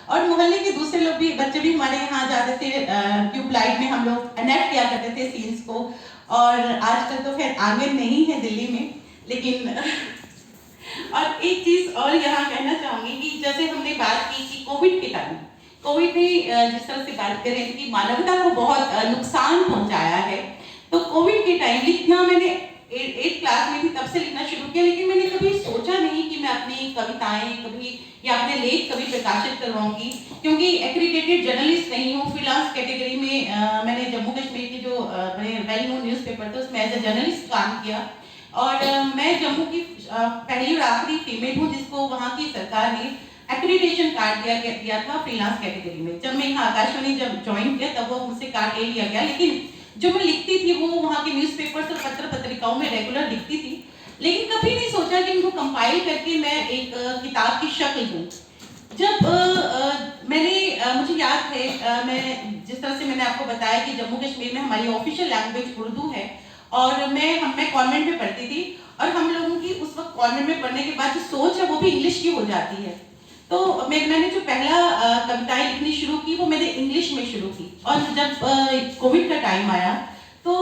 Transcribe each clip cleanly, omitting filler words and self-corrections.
और मोहल्ले के दूसरे लोग भी, बच्चे भी हमारे यहाँ जाते थे, ट्यूबलाइट में हम लोग एनेक्ट किया करते थे सीन्स को। और आजकल तो खैर आंगन नहीं है दिल्ली में, लेकिन और एक चीज और यहाँ कहना चाहूंगी कि जैसे हमने बात की कि कोविड के टाइम, कोविड ने जिस तरह से बात करें कि मानवता को बहुत नुकसान पहुंचाया है, तो कोविड के टाइम लिखना मैंने 8th क्लास में थी तब से लिखना शुरू किया, लेकिन मैंने कभी सोचा नहीं कि मैं अपनी कविताएं कभी या अपने लेख कभी प्रकाशित करवाऊंगी, क्योंकि एक्रीडेटेड जर्नलिस्ट नहीं हूँ। फ्रीलांस कैटेगरी में मैंने जम्मू कश्मीर के जो वेल नोन न्यूज़पेपर थे उसमें एज ए जर्नलिस्ट काम किया, और मैं जम्मू की पहली और आखिरी फीमेल हूँ जिसको वहाँ की सरकार ने एक्रीडेशन कार्ड दिया था फ्रीलांस कैटेगरी में। जब मैं यहाँ आकाशवाणी जब ज्वाइन किया तब वो मुझसे कार्ड ले लिया गया, लेकिन जो मैं लिखती थी वो वहाँ के न्यूज़पेपर्स और पत्र पत्रिकाओं में रेगुलर लिखती थी, लेकिन कभी नहीं सोचा कि उनको कंपाइल करके मैं एक किताब की शक्ल दूँ। जब मुझे याद है, मैं जिस तरह से मैंने आपको बताया कि जम्मू कश्मीर में हमारी ऑफिशियल लैंग्वेज उर्दू है, और मैं कॉन्वेंट में पढ़ती थी, और हम लोगों की उस वक्त कॉन्वेंट में पढ़ने के बाद जो सोच है वो भी इंग्लिश की हो जाती है। तो मैंने जो पहला कविताएं लिखनी शुरू की वो मैंने इंग्लिश में शुरू की, और जब कोविड का टाइम आया तो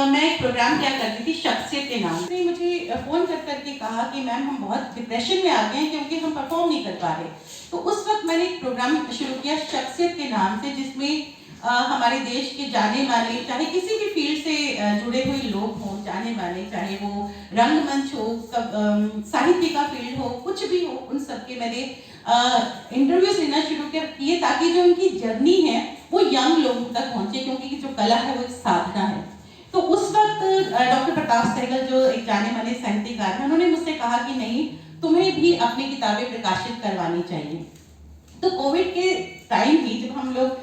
मैं एक प्रोग्राम किया करती थी शख्सियत के नाम से। मुझे फ़ोन कर करके कहा कि मैम हम बहुत डिप्रेशन में आ गए हैं क्योंकि हम परफॉर्म नहीं कर पा रहे। तो उस वक्त मैंने एक प्रोग्राम शुरू किया शख्सियत के नाम से, जिसमें हमारे देश के जाने माने, चाहे किसी भी फील्ड से जुड़े हुए लोग हों, जाने माने, चाहे वो रंगमंच हो, साहित्य का फील्ड हो, कुछ भी हो, उन सबके मैंने इंटरव्यूज लेना शुरू किए ताकि जो उनकी जर्नी है वो यंग लोगों तक पहुंचे, क्योंकि जो कला है वो एक साधना है। तो उस वक्त डॉक्टर प्रताप सहगल जो एक जाने माने साहित्यकार हैं, उन्होंने मुझसे कहा कि नहीं, तुम्हें भी अपनी किताबें प्रकाशित करवानी चाहिए। तो कोविड के टाइम भी जब हम लोग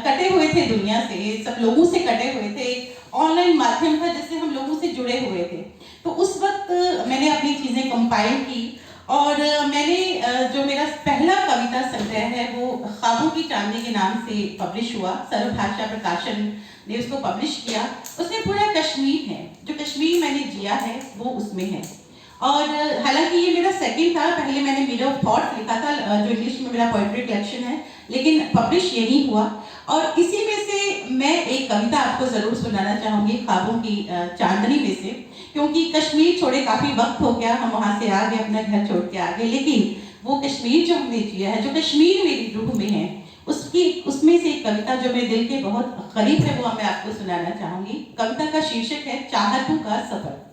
कटे हुए थे दुनिया से, सब लोगों से कटे हुए थे, ऑनलाइन माध्यम था जिससे हम लोगों से जुड़े हुए थे, तो उस वक्त मैंने अपनी चीज़ें कंपाइल की, और मैंने जो मेरा पहला कविता संग्रह है वो ख्वाबों की चांदनी के नाम से पब्लिश हुआ। सर्वभाषा प्रकाशन ने उसको पब्लिश किया। उसमें पूरा कश्मीर है, जो कश्मीर मैंने जिया है वो उसमें है। और हालांकि ये मेरा सेकंड था, पहले मैंने मिरर ऑफ थॉट्स लिखा था जो इंग्लिश में मेरा पोएट्री कलेक्शन है, लेकिन पब्लिश यही हुआ। और इसी में से मैं एक कविता आपको जरूर सुनाना चाहूंगी ख्वाबों की चांदनी में से, क्योंकि कश्मीर छोड़े काफी वक्त हो गया, हम वहां से आ गए, अपना घर छोड़ के आ गए, लेकिन वो कश्मीर जो हमने जिया है, जो कश्मीर मेरी रूह में है, उसमें से एक कविता जो मेरे दिल के बहुत करीब है वो मैं आपको सुनाना चाहूंगी। कविता का शीर्षक है चाहतों का सफर।